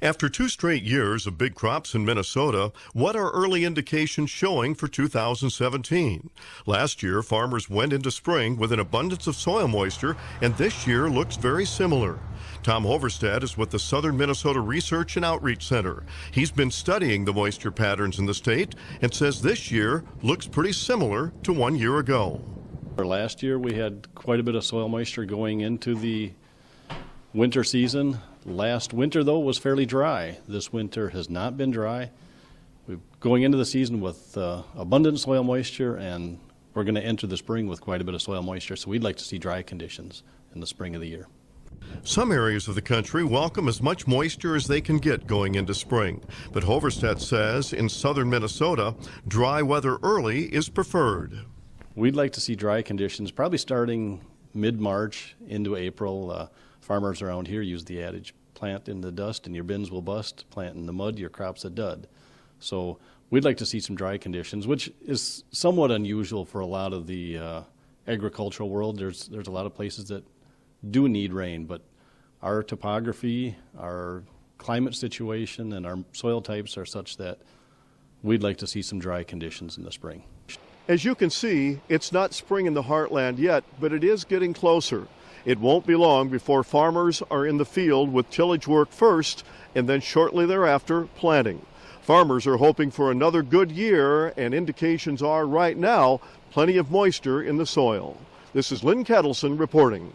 After 2 straight years of big crops in Minnesota, what are early indications showing for 2017? Last year, farmers went into spring with an abundance of soil moisture, and this year looks very similar. Tom Hoverstad is with the Southern Minnesota Research and Outreach Center. He's been studying the moisture patterns in the state and says this year looks pretty similar to 1 year ago. Last year we had quite a bit of soil moisture going into the winter season. Last winter, though, was fairly dry. This winter has not been dry. We're going into the season with abundant soil moisture, and we're going to enter the spring with quite a bit of soil moisture, so we'd like to see dry conditions in the spring of the year. Some areas of the country welcome as much moisture as they can get going into spring, but Hoverstad says in southern Minnesota, dry weather early is preferred. We'd like to see dry conditions probably starting mid-March into April. Farmers around here use the adage, plant in the dust and your bins will bust, plant in the mud, your crop's a dud. So we'd like to see some dry conditions, which is somewhat unusual for a lot of the agricultural world. There's a lot of places that do need rain, but our topography, our climate situation, and our soil types are such that we'd like to see some dry conditions in the spring. As you can see, it's not spring in the heartland yet, but it is getting closer. It won't be long before farmers are in the field with tillage work first and then shortly thereafter planting. Farmers are hoping for another good year, and indications are right now plenty of moisture in the soil. This is Lynn Ketelsen reporting.